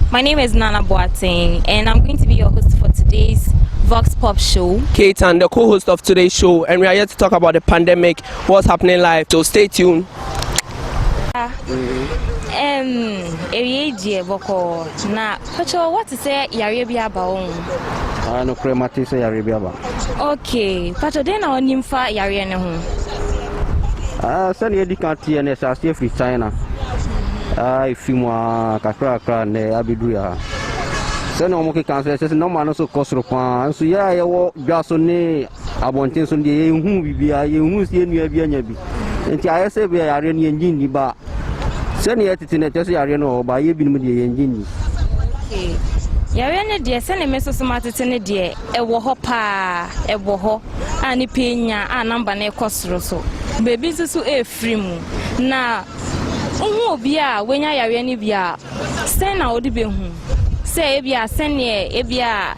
My name is Nana Boateng, and I'm going to be your host for today's Vox Pop show. Kate and the co-host of today's show, and we are here to talk about the pandemic, what's happening live. So stay tuned. Na what to say Yarabia Baon? No crematis Yarabia. Okay, Pacho then our nympha Yariana home. Send you the country and I stay free China. If you want Kakra and Abiduya. Send no more cancer, says no man also cost upon. So, yeah, I walk just on a abundance on the whom we be a who's the new Bianabi. And I say we are in engine, but send it in a test area by you being with the engine. Okay. Yariana dear, send a message to Martin dear, a wohopa, a woho, and a pina, and number ne costroso. Baby, so a free moon. Now, bia, when I are any bia, send out the behu. Say, bia, send ye, ebia,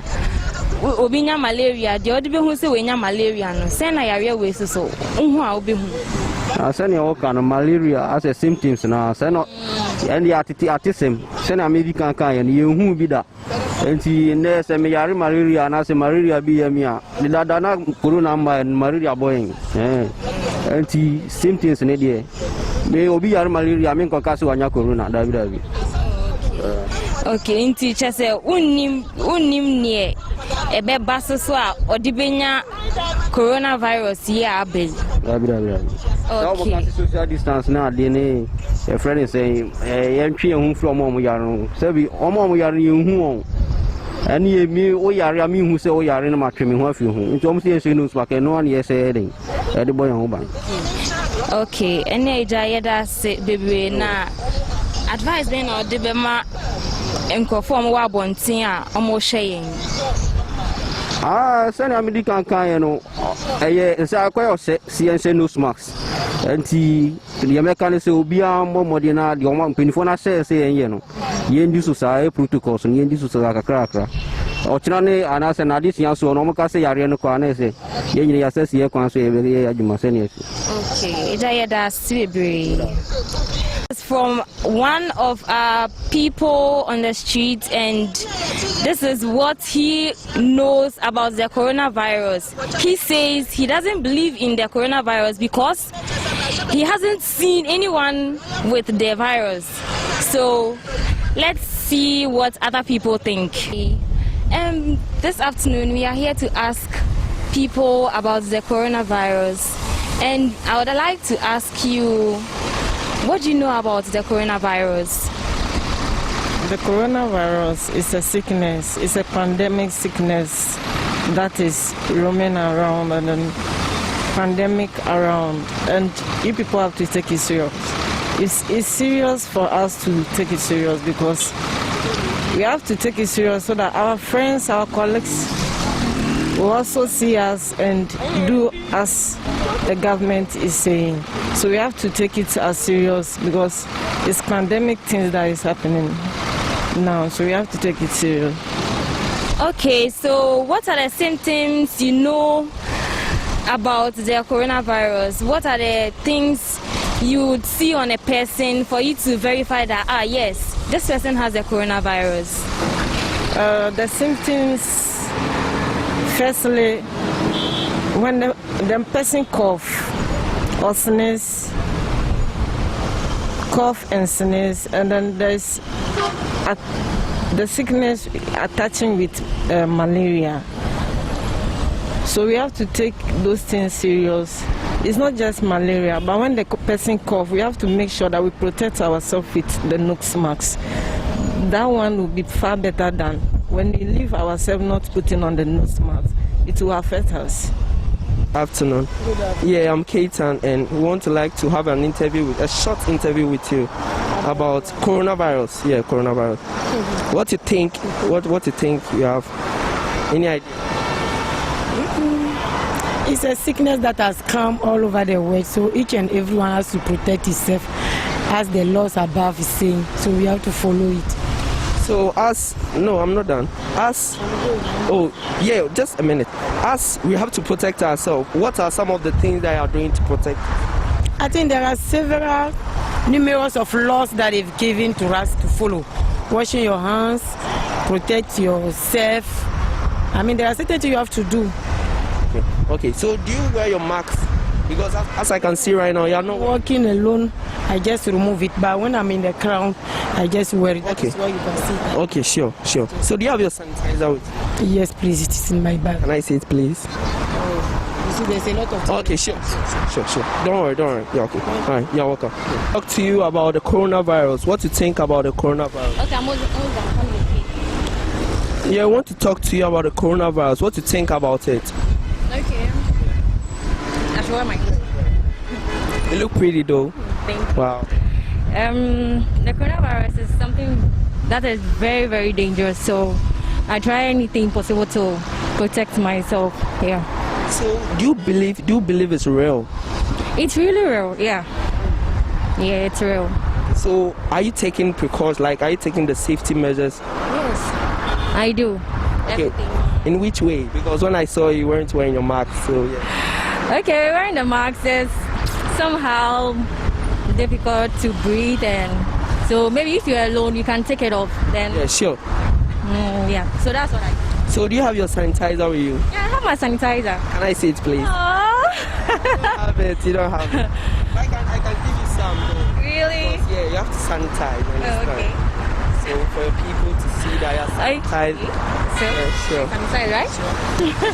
obinya malaria, the other who say when malaria, no, send I area way so, I'll be home. I send you all kind of malaria as a symptoms now. Send not any artism. Send a medical kind and you who be that. And see, there's a malaria and as a malaria be a mea. The Dana Corona and malaria boying. And see, symptoms in a day. May be a malaria, I mean, Cocasso and Corona, David. Okay, in teacher say, unim near a bed basoswa or dibenya coronavirus, yeah, baby. Okay. Social distance now, DNA. A friend is saying, entry home from Momo Sebi, Omo Yaru, and ye me, O Yari, who say, O Yari, my trimming off you. It's almost a news like no one yes, at the boy home. Okay, and I that's baby na advice being or debema and conform wabontia almost saying. Send a medical kind, it's a quite CNC news max. And the Americans will be more modern, the woman Pinifona says, you know, Yendi Society protocols and Yendi Society cracker. Ochane and as an addition, so no more say Ariano Kwanese, Yendi assess here, okay, that's from one of our people on the street, and this is what he knows about the coronavirus. He says he doesn't believe in the coronavirus because he hasn't seen anyone with the virus. So let's see what other people think. This afternoon we are here to ask people about the coronavirus, and I would like to ask you, what do you know about the coronavirus? The coronavirus is a sickness, it's a pandemic sickness that is roaming around and then pandemic around, and you people have to take it serious. It's serious for us to take it serious because we have to take it serious so that our friends, our colleagues will also see us and do as the government is saying. So we have to take it as serious because it's pandemic things that is happening now. So we have to take it serious. Okay, so what are the symptoms you know about the coronavirus? What are the things you would see on a person for you to verify that, yes, this person has the coronavirus? The symptoms, firstly, when the person cough or sneeze, cough and sneeze, and then there's the sickness attaching with malaria. So we have to take those things serious. It's not just malaria, but when the person cough, we have to make sure that we protect ourselves with the nose mask. That one will be far better than when we leave ourselves not putting on the nose mask. It will affect us. Afternoon. Yeah, I'm Kaitan, and we want to have an interview a short interview with you about coronavirus. Yeah, coronavirus. Mm-hmm. What you think? What you think you have? Any idea? It's a sickness that has come all over the world, so each and everyone has to protect himself, as the laws above is saying. So we have to follow it. So no, I'm not done. Just a minute. We have to protect ourselves. What are some of the things that you are doing to protect? I think there are numerous of laws that they've given to us to follow. washing your hands, protect yourself. I mean, there are certain things you have to do. Okay, so do you wear your mask? Because as I can see right now, you're not Walking alone, I just remove it. But when I'm in the crowd, I just wear it. Okay. That's what you can see. Okay, sure. So do you have your sanitizer with you? Yes, please. It is in my bag. Can I see it, please? You see, there's a lot of. Okay, sure. Don't worry. Yeah, okay. All right, you're welcome. Talk to you about the coronavirus. What you think about the coronavirus? Okay, I'm coming. Yeah, I want to talk to you about the coronavirus. What you think about it? Okay. I should wear my clothes. You look pretty though. Thank you. Wow. The coronavirus is something that is very, very dangerous. So I try anything possible to protect myself. Yeah. So do you believe it's real? It's really real. Yeah. Yeah, it's real. So are you taking precautions? Like, are you taking the safety measures? Yes, I do. Okay. Everything. In which way? Because when I saw you weren't wearing your mask, so yeah. Okay, wearing the mask is somehow difficult to breathe, and so maybe if you're alone, you can take it off. Then Yeah, sure. yeah. So that's what I do. So do you have your sanitizer with you? Yeah, I have my sanitizer. Can I see it, please? Aww. You don't have it. You don't have it. I can give you some. Though. Really? Because, yeah, you have to sanitize. Understand? Okay. So for your people to see that you're sanitized. So, Yeah, sure. sanitize, right?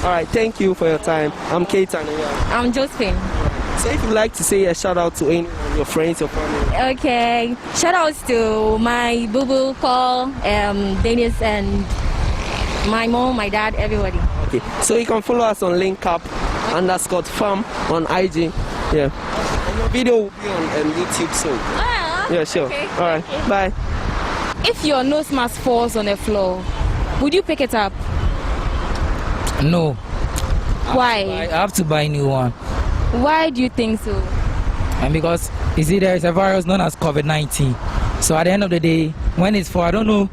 All right. Thank you for your time. I'm Ketan. I'm Josephine. So if you'd like to say a shout out to anyone, your friends, your family. Okay. Shout outs to my boo-boo, Paul, Dennis, and my mom, my dad, everybody. Okay. So you can follow us on LinkUp _farm on IG. Yeah. And your video will be on YouTube soon. Yeah, sure. Okay. All right. Bye. If your nose mask falls on the floor, would you pick it up? No. Why? I have to buy a new one. Why do you think so? And because you see there is a virus known as COVID-19. So at the end of the day, when it's for, I don't know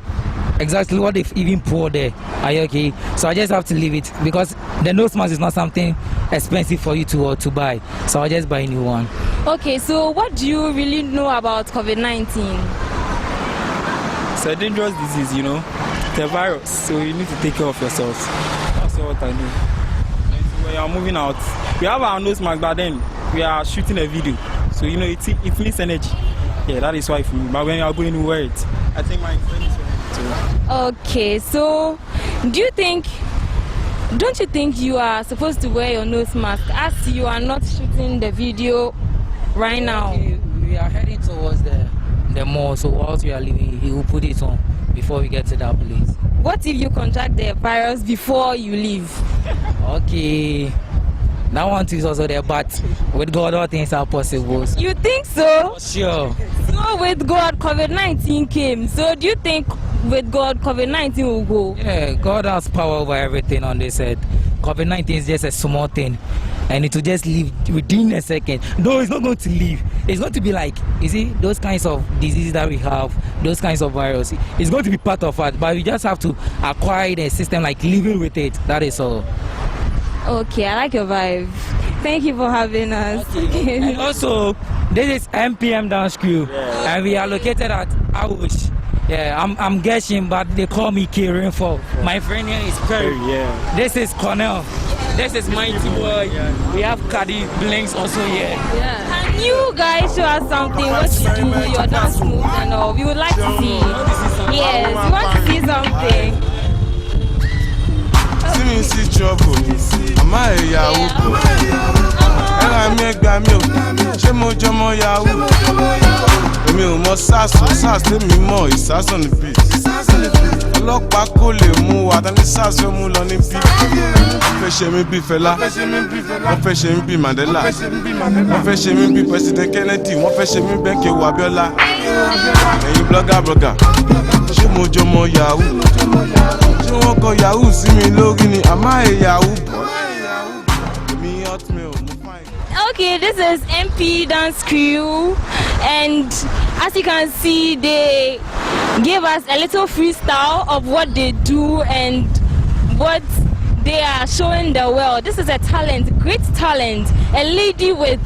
exactly what they've even poured there. Are you okay? So I just have to leave it because the nose mask is not something expensive for you to buy. So I just buy a new one. Okay, so what do you really know about COVID-19? It's a dangerous disease, you know. It's a virus, so you need to take care of yourself. That's what I know. When you are moving out, we have our nose mask, but then we are shooting a video, so you know it needs energy. Yeah, that is why for me. But when you are going to wear it, I think my friend is wearing it too. Okay, so don't you think you are supposed to wear your nose mask as you are not shooting the video right now? Okay, we are heading towards the mall, so whilst we are leaving, he will put it on before we get to that place. What if you contract the virus before you leave? Okay, that one too is also there, but with God all things are possible. You think so? For sure. So with God, COVID-19 came. So do you think with God, COVID-19 will go? Yeah, God has power over everything on this earth. COVID-19 is just a small thing, and it will just leave within a second. No, it's not going to leave. It's going to be like, you see, those kinds of diseases that we have, those kinds of viruses. It's going to be part of us, but we just have to acquire the system, like living with it. That is all. Okay, I like your vibe. Thank you for having us. Okay. And also, this is MPM Dance Crew, and we are located at Awush. Yeah, I'm Gershon, but they call me K Rainfall. My friend here is Perry. Yeah. This is Cornell. This is Mighty Boy. We have Caddy Blinks also here. Can you guys show us something? What you do, your dance moves and all? We would like to see. Yes, we want to see something. See me see trouble, I'm a Yahoo. And I make Gamio, Chemojomo Yahoo. Me mo sasso, sasso me mo, sasso on the beat. Ọlọ́pàá kò lè mú wa, tani sasso mú lọ ní bí. Wọ́n fẹ́ ṣe mí bí Fẹlá, wọ́n fẹ́ ṣe mí bí Mandela, wọ́n fẹ́ ṣe mí bí President Kennedy, wọ́n fẹ́ ṣe mí bẹ́ẹ̀ Kéwu Abíọ́lá. Ẹ̀yin blogger, ṣé mo jọmọ Yahoo? Ṣé wọ́n kọ Yahoo sí mi lórí ni? Àmá ẹ̀ Yahoo bọ̀. Èmi hotmail, mo fine. Okay, this is MP Dance Crew, and as you can see, they gave us a little freestyle of what they do and what they are showing the world. This is a talent, great talent, a lady with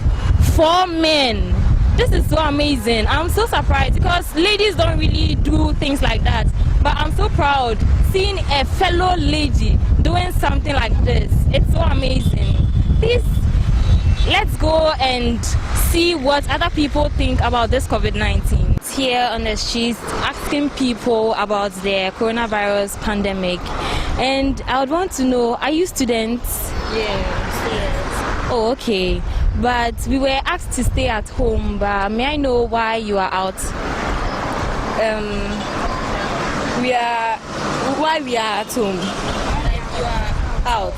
4 men. This is so amazing. I'm so surprised because ladies don't really do things like that. But I'm so proud seeing a fellow lady doing something like this. It's so amazing. Please, let's go and see what other people think about this COVID-19. Here on the streets asking people about the coronavirus pandemic. And I would want to know, are you students? Yes. Oh, okay. But we were asked to stay at home, but may I know why you are out? Why we are at home? You are out.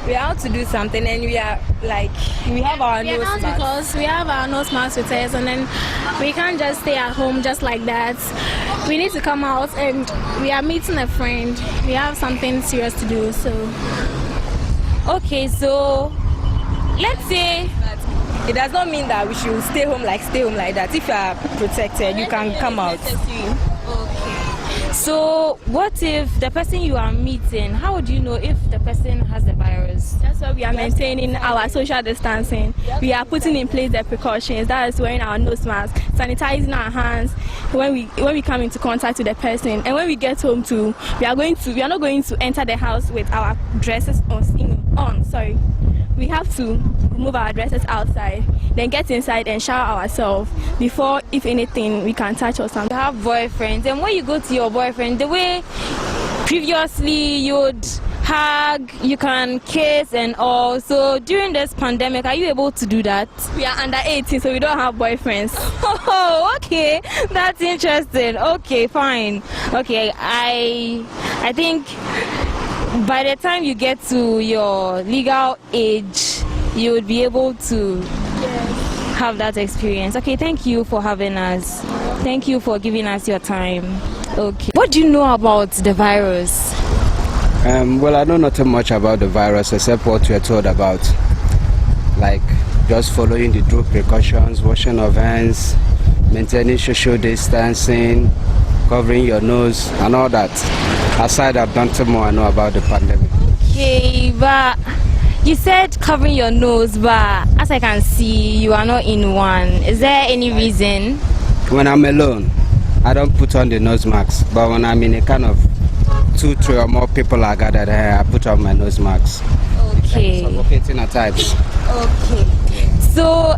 We are out to do something, and we are like we have our nose masks. Because we have our nose masks with us, and then we can't just stay at home just like that. We need to come out, and we are meeting a friend. We have something serious to do, so. Okay, so let's say It does not mean that we should stay home like that. If you are protected, you can come out. So what if the person you are meeting, how would you know if the person has the virus? That's why we are maintaining our social distancing. We are putting in place the precautions. That is wearing our nose mask, sanitizing our hands when we come into contact with the person, and when we get home too, we are not going to enter the house with our dresses on. Sorry. We have to remove our dresses outside, then get inside and shower ourselves before, if anything, we can touch or something. You have boyfriends, and when you go to your boyfriend, the way previously you'd hug, you can kiss and all. So during this pandemic, are you able to do that? We are under 18, so we don't have boyfriends. Oh, okay, that's interesting. Okay, fine. Okay, I think by the time you get to your legal age, you would be able to have that experience. Okay, thank you for having us. Thank you for giving us your time. Okay. What do you know about the virus? Well, I know nothing much about the virus except what we are told about. Like just following the due precautions, washing of hands, maintaining social distancing, covering your nose and all that. Aside, I've done some more I know about the pandemic. Okay, but you said covering your nose, but as I can see, you are not in one. Is there any reason? When I'm alone, I don't put on the nose mask. But when I'm in a kind of 2, 3 or more people are gathered here, I put on my nose mask. Okay. Suffocating at times. Okay. So,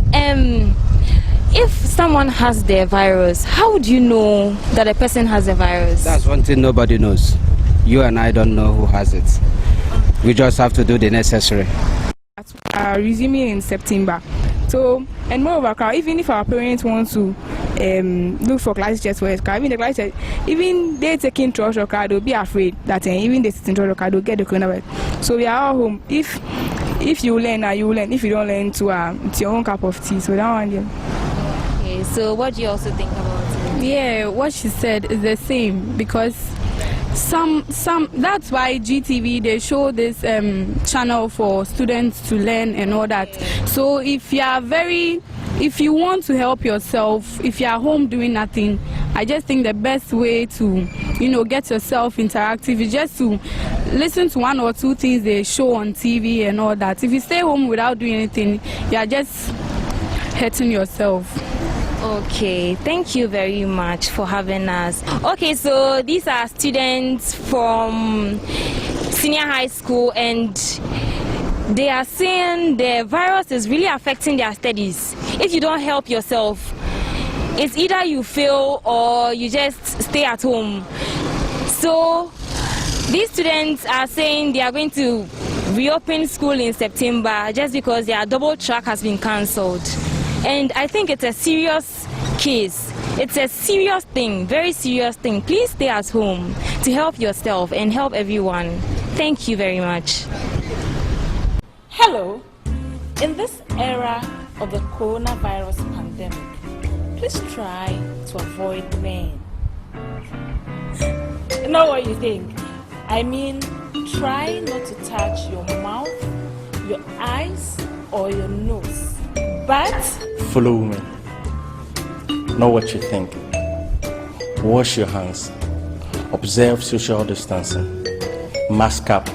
if someone has the virus, how would you know that a person has the virus? That's one thing nobody knows. You and I don't know who has it. We just have to do the necessary. Resuming in September. So, and moreover, even if our parents want to look for classes just for us, even the classes, even they taking trust or card, they'll be afraid that even they sit in trust or card, they'll get the coronavirus. So we are all home. If you learn, you learn. If you don't learn, it's your own cup of tea. So that one. Okay. So what do you also think about it? Yeah, what she said is the same because some that's why GTV they show this channel for students to learn and all that. So if you want to help yourself, if you are home doing nothing, I just think the best way to get yourself interactive is just to listen to 1 or 2 things they show on TV and all that. If you stay home without doing anything, you are just hurting yourself. Okay, thank you very much for having us. Okay, so these are students from senior high school, and they are saying the virus is really affecting their studies. If you don't help yourself, it's either you fail or you just stay at home. So these students are saying they are going to reopen school in September just because their double track has been cancelled. And I think it's a serious case. It's a serious thing, very serious thing. Please stay at home to help yourself and help everyone. Thank you very much. Hello. In this era of the coronavirus pandemic, please try to avoid men. Know what you think? I mean, try not to touch your mouth, your eyes, or your nose. But follow me. Know what you think. Wash your hands. Observe social distancing. Mask up.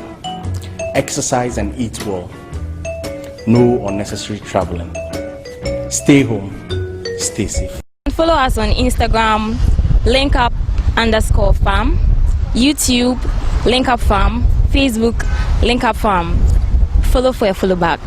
Exercise and eat well. No unnecessary traveling. Stay home, stay safe. Follow us on Instagram, LinkUp_Farm, YouTube, LinkUp Farm, Facebook, LinkUp Farm. Follow for a follow back.